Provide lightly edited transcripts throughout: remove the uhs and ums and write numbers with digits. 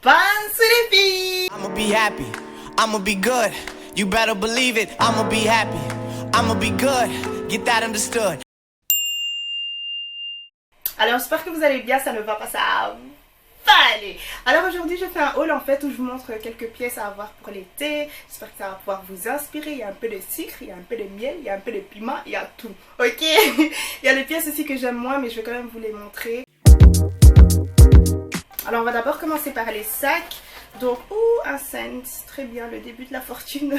Pense les filles. I'ma be happy, I'ma be good. You better believe it, I'ma be happy, I'ma be good. Get that understood. Alors j'espère que vous allez bien, ça ne va pas, ça va aller. Alors aujourd'hui je fais un haul en fait où je vous montre quelques pièces à avoir pour l'été. J'espère que ça va pouvoir vous inspirer. Il y a un peu de sucre, il y a un peu de miel, il y a un peu de piment, il y a tout. Ok. Il y a les pièces aussi que j'aime moins mais je vais quand même vous les montrer. Alors on va d'abord commencer par les sacs. Donc, un cent, très bien, le début de la fortune.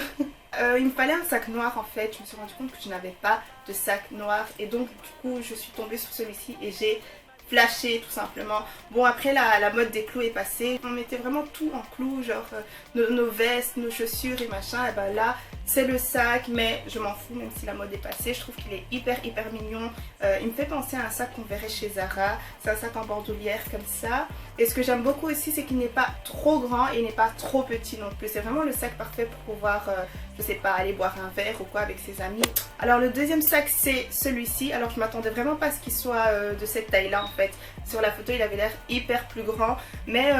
Il me fallait un sac noir en fait. Je me suis rendu compte que je n'avais pas de sac noir. Et donc du coup je suis tombée sur celui-ci et j'ai flashé tout simplement. Bon, après la mode des clous est passée. On mettait vraiment tout en clous, genre nos vestes, nos chaussures et machin. Et ben là c'est le sac, mais je m'en fous même si la mode est passée. Je trouve qu'il est hyper mignon. Il me fait penser à un sac qu'on verrait chez Zara. C'est un sac en bandoulière comme ça. Et ce que j'aime beaucoup aussi, c'est qu'il n'est pas trop grand et n'est pas trop petit non plus. C'est vraiment le sac parfait pour pouvoir, je sais pas, aller boire un verre ou quoi avec ses amis. Alors le deuxième sac c'est celui-ci. Alors je m'attendais vraiment pas à ce qu'il soit de cette taille là en fait. Sur la photo il avait l'air hyper plus grand. Mais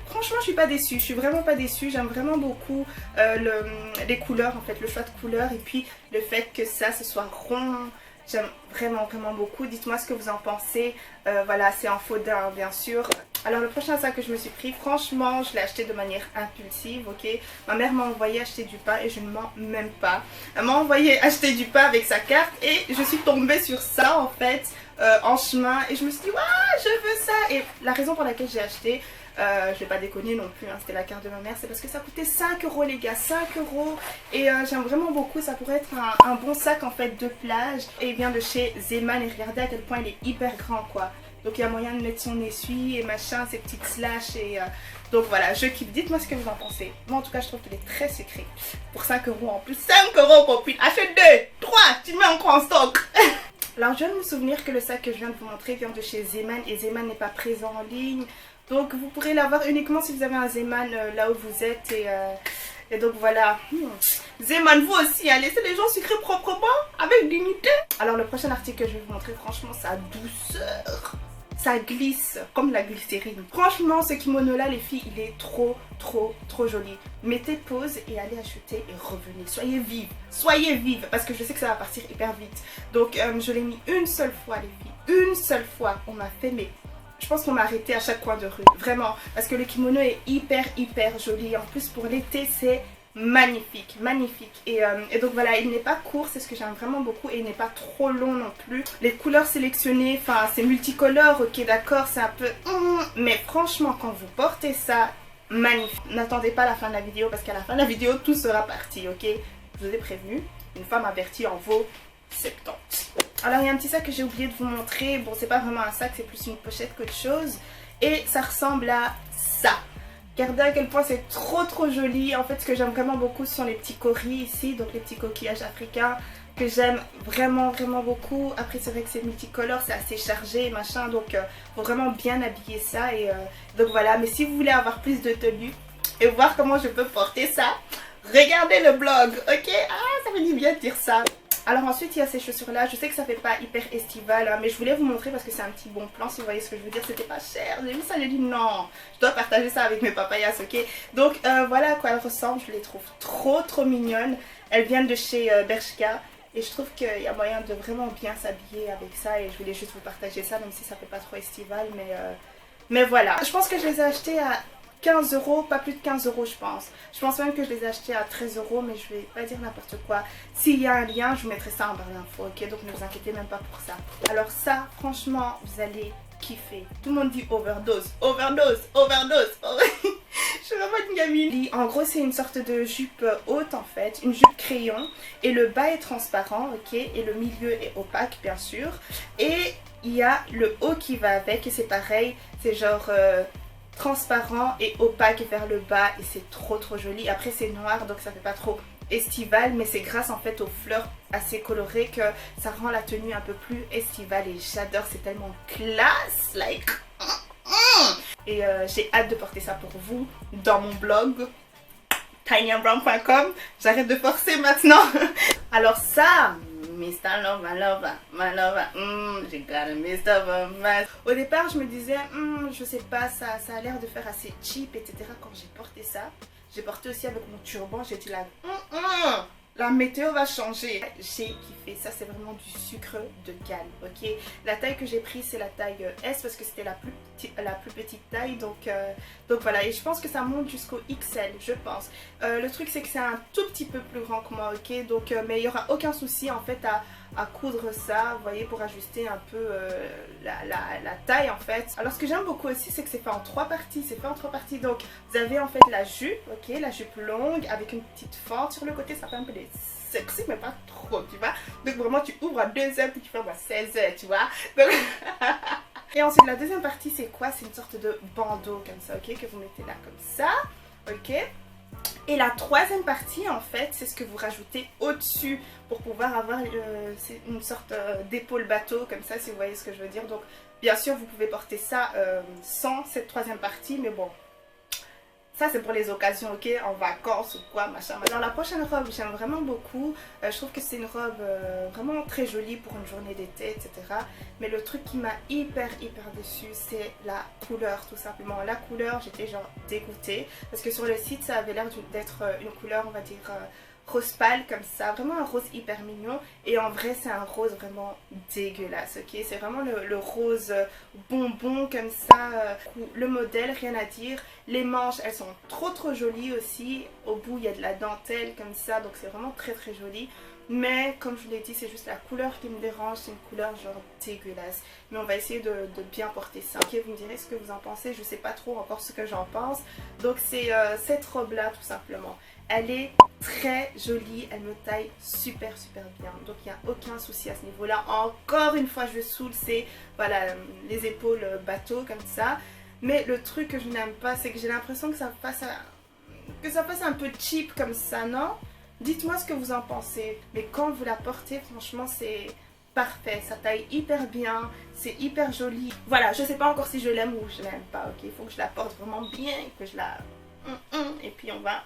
franchement je suis pas déçue. Je suis vraiment pas déçue. J'aime vraiment beaucoup les couleurs en fait, le choix de couleurs. Et puis le fait que ça ce soit rond. J'aime vraiment beaucoup. Dites-moi ce que vous en pensez. Voilà, c'est en faux daim bien sûr. Alors le prochain sac que je me suis pris, franchement je l'ai acheté de manière impulsive, ok. Ma mère m'a envoyé acheter du pain et je ne mens même pas. Elle m'a envoyé acheter du pain avec sa carte et je suis tombée sur ça en fait en chemin. Et je me suis dit, waouh, je veux ça. Et la raison pour laquelle j'ai acheté, je vais pas déconner non plus, hein, c'était la carte de ma mère, c'est parce que ça coûtait 5 € les gars, 5 €. Et j'aime vraiment beaucoup, ça pourrait être un bon sac en fait de plage. Et il vient de chez Zeman et regardez à quel point il est hyper grand quoi. Donc il y a moyen de mettre son essuie et machin, ses petites slash et donc voilà, je kiffe. Dites-moi ce que vous en pensez. Moi en tout cas je trouve qu'il est très sucré. Pour 5 € en plus, 5 € copine, achète 2, 3, tu mets encore en stock. Alors je viens de me souvenir que le sac que je viens de vous montrer vient de chez Zeman et Zeman n'est pas présent en ligne. Donc vous pourrez l'avoir uniquement si vous avez un Zeman là où vous êtes et donc voilà. Zeman vous aussi, hein, laissez les gens sucrer proprement avec dignité. Alors le prochain article que je vais vous montrer, franchement sa douceur. Ça glisse comme la glycérine. Franchement, ce kimono là, les filles, il est trop joli. Mettez pause et allez acheter et revenez. Soyez vives, parce que je sais que ça va partir hyper vite. Donc, je l'ai mis une seule fois, les filles. Une seule fois. On m'a fait, mais je pense qu'on m'a arrêté à chaque coin de rue. Vraiment, parce que le kimono est hyper joli. En plus, pour l'été, c'est magnifique. Et donc voilà, il n'est pas court, c'est ce que j'aime vraiment beaucoup, et il n'est pas trop long non plus. Les couleurs sélectionnées, enfin c'est multicolore, ok d'accord, c'est un peu mais franchement quand vous portez ça, magnifique. N'attendez pas la fin de la vidéo parce qu'à la fin de la vidéo tout sera parti, ok. Je vous ai prévenu, une femme avertie en vaut 70. Alors il y a un petit sac que j'ai oublié de vous montrer. Bon, c'est pas vraiment un sac, c'est plus une pochette qu'autre chose, et ça ressemble à ça. Regardez à quel point c'est trop joli. En fait, ce que j'aime vraiment beaucoup, ce sont les petits coris ici, donc les petits coquillages africains que j'aime vraiment beaucoup. Après, c'est vrai que c'est multicolore, c'est assez chargé, machin, donc faut vraiment bien habiller ça. Et donc voilà, mais si vous voulez avoir plus de tenue et voir comment je peux porter ça, regardez le blog, ok. Ah, ça fait du bien de dire ça. Alors ensuite il y a ces chaussures là, je sais que ça fait pas hyper estival hein, mais je voulais vous montrer parce que c'est un petit bon plan, si vous voyez ce que je veux dire. C'était pas cher, j'ai vu ça, j'ai dit non, je dois partager ça avec mes papayas, ok. Donc voilà à quoi elles ressemblent, je les trouve trop mignonnes. Elles viennent de chez Bershka et je trouve qu'il y a moyen de vraiment bien s'habiller avec ça. Et je voulais juste vous partager ça, même si ça fait pas trop estival, mais voilà. Je pense que je les ai achetées à 15 €, pas plus de 15 € je pense. Je pense même que je les ai achetés à 13 €, mais je vais pas dire n'importe quoi. S'il y a un lien, je vous mettrai ça en barre d'infos, ok. Donc ne vous inquiétez même pas pour ça. Alors ça, franchement, vous allez kiffer. Tout le monde dit overdose. Je suis vraiment une gamine. En gros, c'est une sorte de jupe haute en fait, une jupe crayon. Et le bas est transparent, ok. Et le milieu est opaque, bien sûr. Et il y a le haut qui va avec, et c'est pareil. C'est genre transparent et opaque vers le bas, et c'est trop joli. Après c'est noir donc ça fait pas trop estival, mais c'est grâce en fait aux fleurs assez colorées que ça rend la tenue un peu plus estivale et j'adore, c'est tellement classe, like. Et j'ai hâte de porter ça pour vous dans mon blog tinyandbrown.com. J'arrête de forcer maintenant. Alors ça, Mr. Lover, Lover, my lover, j'ai got a Mr. Lover. Au départ, je me disais, je sais pas, ça a l'air de faire assez cheap, etc. Quand j'ai porté ça, j'ai porté aussi avec mon turban, j'ai dit là, la météo va changer. J'ai kiffé, ça c'est vraiment du sucre de canne, ok. La taille que j'ai prise c'est la taille S parce que c'était la plus petite taille, donc voilà. Et je pense que ça monte jusqu'au XL, je pense. Le truc c'est que c'est un tout petit peu plus grand que moi, ok. Donc, mais il n'y aura aucun souci en fait à coudre ça, vous voyez, pour ajuster un peu la taille en fait. Alors ce que j'aime beaucoup aussi c'est que c'est fait en 3 parties, donc vous avez en fait la jupe, ok, la jupe longue avec une petite fente sur le côté, ça fait un peu des sexy mais pas trop, tu vois. Donc vraiment tu ouvres à 2h puis tu fermes à 16h, tu vois. Donc et ensuite la deuxième partie c'est quoi? C'est une sorte de bandeau comme ça, ok, que vous mettez là comme ça, ok. Et la troisième partie en fait c'est ce que vous rajoutez au-dessus pour pouvoir avoir une sorte d'épaule bateau comme ça, si vous voyez ce que je veux dire. Donc bien sûr vous pouvez porter ça sans cette troisième partie, mais bon, ça c'est pour les occasions, ok, en vacances ou quoi, machin. Alors la prochaine robe j'aime vraiment beaucoup, je trouve que c'est une robe vraiment très jolie pour une journée d'été, etc. Mais le truc qui m'a hyper déçue c'est la couleur, tout simplement. La couleur, j'étais genre dégoûtée parce que sur le site ça avait l'air d'être une couleur, on va dire rose pâle comme ça, vraiment un rose hyper mignon, et en vrai c'est un rose vraiment dégueulasse, ok. C'est vraiment le rose bonbon comme ça, le modèle, rien à dire. Les manches elles sont trop jolies aussi, au bout il y a de la dentelle comme ça, donc c'est vraiment très joli. Mais comme je vous l'ai dit, c'est juste la couleur qui me dérange, c'est une couleur genre dégueulasse. Mais on va essayer de bien porter ça. Ok, vous me direz ce que vous en pensez, je sais pas trop encore ce que j'en pense. Donc c'est cette robe là tout simplement. Elle est très jolie, elle me taille super bien. Donc il n'y a aucun souci à ce niveau là. Encore une fois je saoule, c'est voilà, les épaules bateau comme ça. Mais le truc que je n'aime pas c'est que j'ai l'impression que ça passe un peu cheap comme ça, non? Dites-moi ce que vous en pensez. Mais quand vous la portez, franchement, c'est parfait. Ça taille hyper bien. C'est hyper joli. Voilà, je sais pas encore si je l'aime ou je l'aime pas. Ok, il faut que je la porte vraiment bien. Que je la... Et puis on va...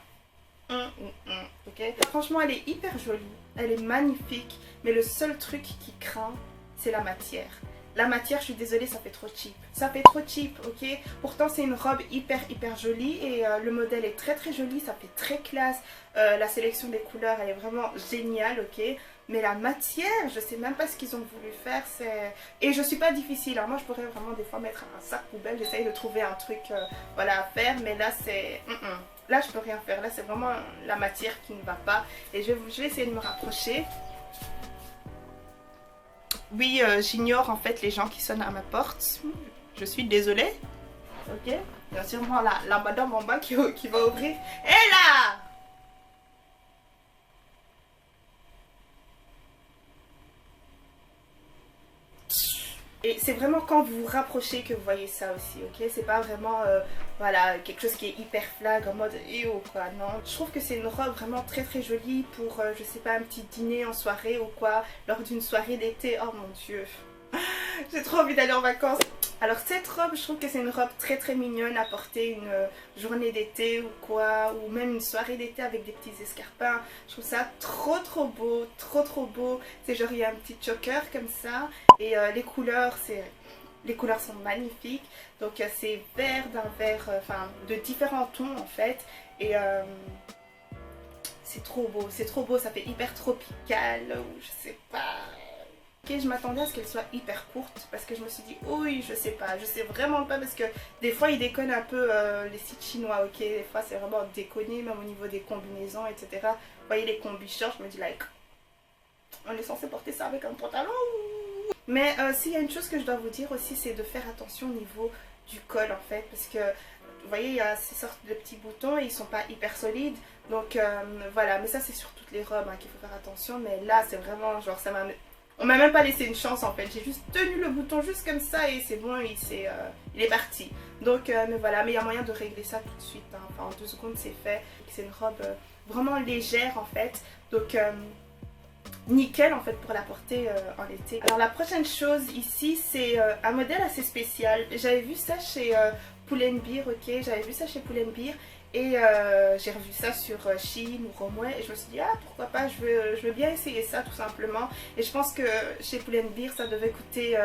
Ok. Franchement, elle est hyper jolie. Elle est magnifique. Mais le seul truc qui craint, c'est la matière. La matière, je suis désolée, ça fait trop cheap. Ça fait trop cheap, ok. Pourtant, c'est une robe hyper jolie et le modèle est très joli, ça fait très classe. La sélection des couleurs, elle est vraiment géniale, ok. Mais la matière, je sais même pas ce qu'ils ont voulu faire. Et je suis pas difficile, hein. Moi, je pourrais vraiment des fois mettre un sac poubelle. J'essaye de trouver un truc voilà, à faire, mais là, c'est... Là, je peux rien faire. Là, c'est vraiment la matière qui ne va pas. Et je vais essayer de me rapprocher. Oui, j'ignore en fait les gens qui sonnent à ma porte. Je suis désolée. Ok. Il y a sûrement la madame en bas qui va ouvrir. Hé là! Et c'est vraiment quand vous vous rapprochez que vous voyez ça aussi, ok. C'est pas vraiment voilà, quelque chose qui est hyper flag en mode ou quoi, non. Je trouve que c'est une robe vraiment très jolie pour, je sais pas, un petit dîner en soirée ou quoi, lors d'une soirée d'été. Oh mon dieu, j'ai trop envie d'aller en vacances. Alors cette robe, je trouve que c'est une robe très mignonne à porter une journée d'été ou quoi, ou même une soirée d'été avec des petits escarpins. Je trouve ça trop beau, trop beau. C'est genre il y a un petit choker comme ça et les couleurs sont magnifiques. Donc c'est vert d'un vert, enfin de différents tons en fait, et c'est trop beau, ça fait hyper tropical ou je sais pas. Ok, je m'attendais à ce qu'elle soit hyper courte parce que je me suis dit oui, je sais vraiment pas, parce que des fois ils déconnent un peu les sites chinois, ok, des fois c'est vraiment déconné même au niveau des combinaisons, etc. Vous voyez les combi shorts, je me dis like, on est censé porter ça avec un pantalon. Mais s'il y a une chose que je dois vous dire aussi, c'est de faire attention au niveau du col en fait, parce que vous voyez il y a ces sortes de petits boutons et ils sont pas hyper solides, donc voilà. Mais ça c'est sur toutes les robes hein, qu'il faut faire attention, mais là c'est vraiment genre on m'a même pas laissé une chance en fait, j'ai juste tenu le bouton juste comme ça et c'est bon, il est parti. Donc mais voilà, mais il y a moyen de régler ça tout de suite, hein. Enfin en 2 secondes c'est fait. C'est une robe vraiment légère en fait, donc nickel en fait pour la porter en été. Alors la prochaine chose ici c'est un modèle assez spécial. J'avais vu ça chez Pull&Bear, ok, j'avais vu ça chez Pull&Bear et j'ai revu ça sur Shein ou Romwe et je me suis dit ah pourquoi pas, je veux bien essayer ça tout simplement. Et je pense que chez Pull&Bear ça devait coûter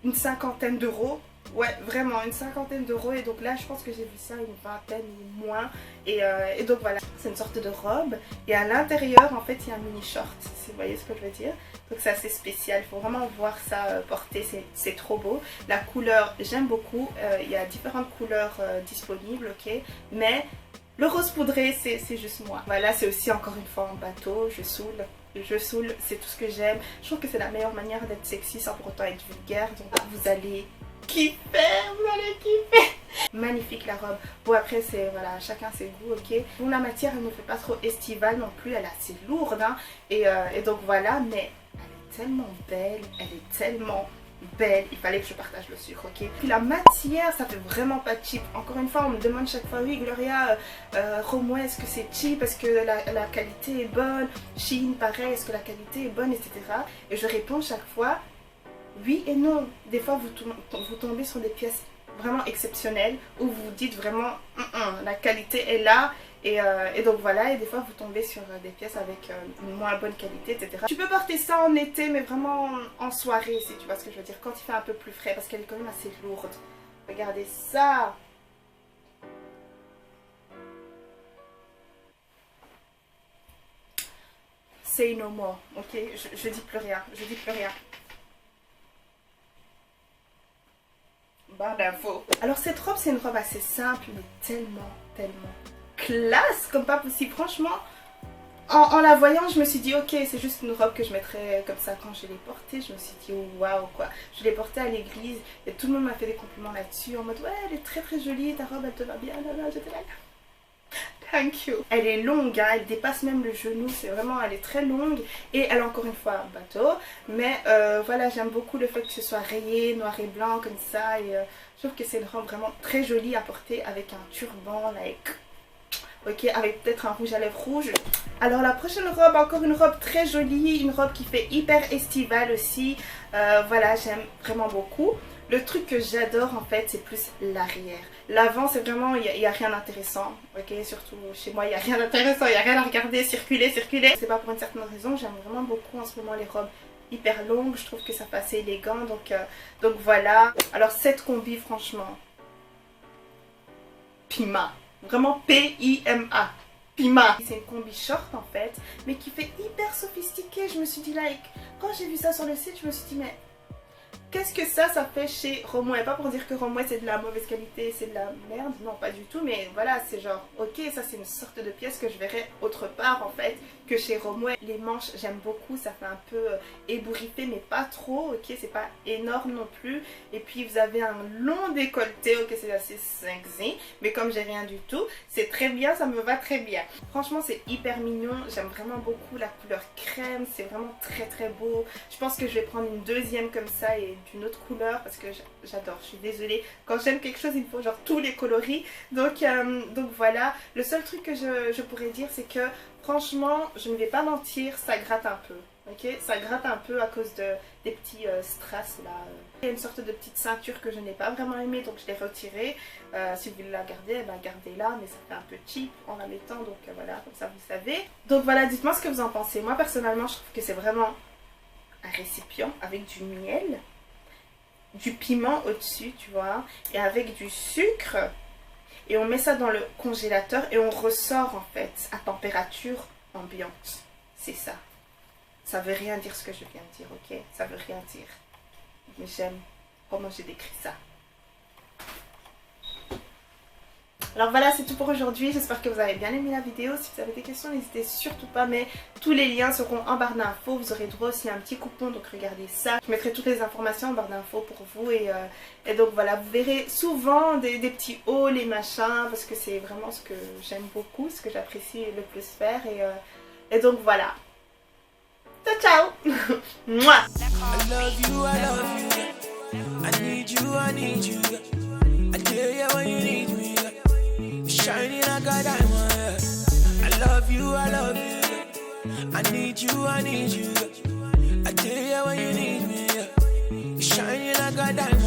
une 50aine d'euros. Ouais, vraiment, une 50aine d'euros. Et donc là, je pense que j'ai vu ça une 20aine ou moins. Et donc voilà, c'est une sorte de robe. Et à l'intérieur, en fait, il y a un mini short. Si vous voyez ce que je veux dire. Donc c'est assez spécial. Il faut vraiment voir ça porter. C'est trop beau. La couleur, j'aime beaucoup. Il y a différentes couleurs disponibles, ok. Mais le rose poudré, c'est juste moi. Voilà, c'est aussi encore une fois en bateau. Je saoule, c'est tout ce que j'aime. Je trouve que c'est la meilleure manière d'être sexy sans pour autant être vulgaire. Donc vous allez kiffer, magnifique la robe. Bon après c'est voilà, chacun ses goûts, ok. Bon la matière elle ne fait pas trop estivale non plus, elle est assez lourde hein. Et donc voilà, mais elle est tellement belle, il fallait que je partage le sucre, ok. Puis la matière, ça fait vraiment pas cheap. Encore une fois, on me demande chaque fois, oui Gloria, Romwe, est-ce que c'est cheap, est-ce que la qualité est bonne, Shein pareil, est-ce que la qualité est bonne, etc. Et je réponds chaque fois oui et non. Des fois vous tombez sur des pièces vraiment exceptionnelles où vous vous dites vraiment la qualité est là et donc voilà. Et des fois vous tombez sur des pièces avec une moins bonne qualité, etc. Tu peux porter ça en été mais vraiment en soirée si tu vois ce que je veux dire, quand il fait un peu plus frais parce qu'elle est quand même assez lourde. Regardez ça. Say no more, ok, je dis plus rien, Barre d'infos. Alors cette robe c'est une robe assez simple mais tellement classe comme pas possible. Franchement en la voyant je me suis dit ok c'est juste une robe que je mettrais comme ça quand je l'ai portée. Je me suis dit oh, waouh quoi. Je l'ai portée à l'église et tout le monde m'a fait des compliments là-dessus en mode ouais elle est très jolie ta robe, elle te va bien. J'étais là thank you. Elle est longue hein, elle dépasse même le genou, c'est vraiment, elle est très longue et elle est encore une fois bateau. Mais voilà, j'aime beaucoup le fait que ce soit rayé noir et blanc comme ça et je trouve que c'est une robe vraiment très jolie à porter avec un turban like ok, avec peut-être un rouge à lèvres rouge. Alors la prochaine robe, encore une robe très jolie, une robe qui fait hyper estivale aussi. Voilà, j'aime vraiment beaucoup. Le truc que j'adore en fait c'est plus l'arrière. L'avant c'est vraiment, il n'y a rien d'intéressant. Ok, surtout chez moi il n'y a rien d'intéressant, il n'y a rien à regarder, circuler. C'est pas pour une certaine raison, j'aime vraiment beaucoup en ce moment les robes hyper longues. Je trouve que ça fait assez élégant donc voilà. Alors cette combi franchement, Pima. Vraiment P-I-M-A. Pima. C'est une combi short en fait, mais qui fait hyper sophistiqué. Je me suis dit like, quand j'ai vu ça sur le site, je me suis dit mais qu'est-ce que ça fait chez Romwe? Pas pour dire que Romwe c'est de la mauvaise qualité, c'est de la merde, non pas du tout, mais voilà c'est genre ok ça c'est une sorte de pièce que je verrais autre part en fait que chez Romwe. Les manches j'aime beaucoup, ça fait un peu ébouriffé mais pas trop, ok c'est pas énorme non plus. Et puis vous avez un long décolleté, ok c'est assez sexy, mais comme j'ai rien du tout, c'est très bien, ça me va très bien. Franchement c'est hyper mignon, j'aime vraiment beaucoup la couleur crème, c'est vraiment très beau. Je pense que je vais prendre une deuxième comme ça et d'une autre couleur parce que j'adore, je suis désolée, quand j'aime quelque chose il me faut genre tous les coloris. Donc voilà, le seul truc que je pourrais dire c'est que franchement je ne vais pas mentir, ça gratte un peu, ok, ça gratte un peu à cause des petits strass là. Il y a une sorte de petite ceinture que je n'ai pas vraiment aimée donc je l'ai retirée. Si vous voulez la garder, ben gardez-la, mais ça fait un peu cheap en la mettant, donc voilà, comme ça vous savez. Donc voilà, dites-moi ce que vous en pensez. Moi personnellement je trouve que c'est vraiment un récipient avec du miel, du piment au-dessus, tu vois, et avec du sucre, et on met ça dans le congélateur et on ressort en fait à température ambiante. C'est ça. Ça veut rien dire ce que je viens de dire, ok? Ça veut rien dire. Mais j'aime comment j'ai décrit ça. Alors voilà, c'est tout pour aujourd'hui. J'espère que vous avez bien aimé la vidéo. Si vous avez des questions, n'hésitez surtout pas. Mais tous les liens seront en barre d'infos. Vous aurez droit aussi à un petit coupon, donc regardez ça. Je mettrai toutes les informations en barre d'infos pour vous. Et donc voilà, vous verrez souvent des petits hauls et machins. Parce que c'est vraiment ce que j'aime beaucoup, ce que j'apprécie le plus faire. Et donc voilà. Ciao, ciao. Mouah. I love you, I love you. I need you, I need you. I tell you when you need me. Shining like a diamond, yeah. I love you, I love you. I need you, I need you. I tell you when you need me, yeah. Shining like a diamond.